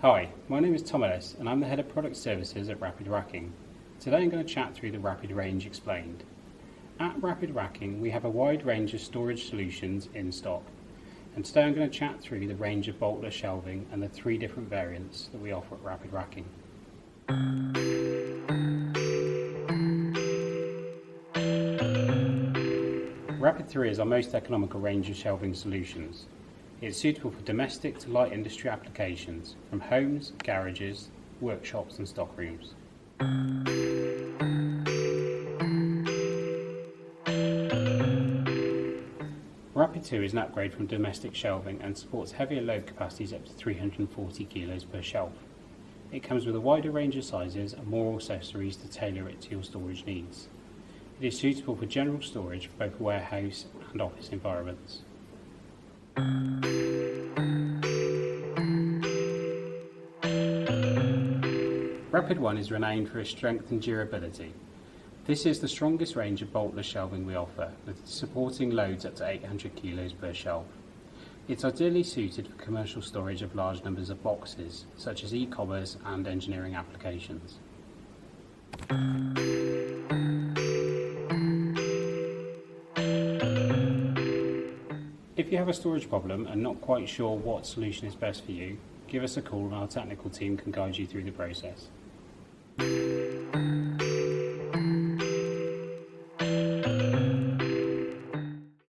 Hi, my name is Tom Ellis and I'm the Head of Product Services at Rapid Racking. Today I'm going to chat through the Rapid range explained. At Rapid Racking we have a wide range of storage solutions in stock, and today I'm going to chat through the range of boltless shelving and the three different variants that we offer at Rapid Racking. Rapid 3 is our most economical range of shelving solutions. It's suitable for domestic to light industry applications, from homes, garages, workshops and stockrooms. Rapid 2 is an upgrade from domestic shelving and supports heavier load capacities up to 340 kilos per shelf. It comes with a wider range of sizes and more accessories to tailor it to your storage needs. It is suitable for general storage for both warehouse and office environments. Rapid 1 is renowned for its strength and durability. This is the strongest range of boltless shelving we offer, with supporting loads up to 800 kilos per shelf. It's ideally suited for commercial storage of large numbers of boxes, such as e-commerce and engineering applications. If you have a storage problem and not quite sure what solution is best for you, give us a call and our technical team can guide you through the process.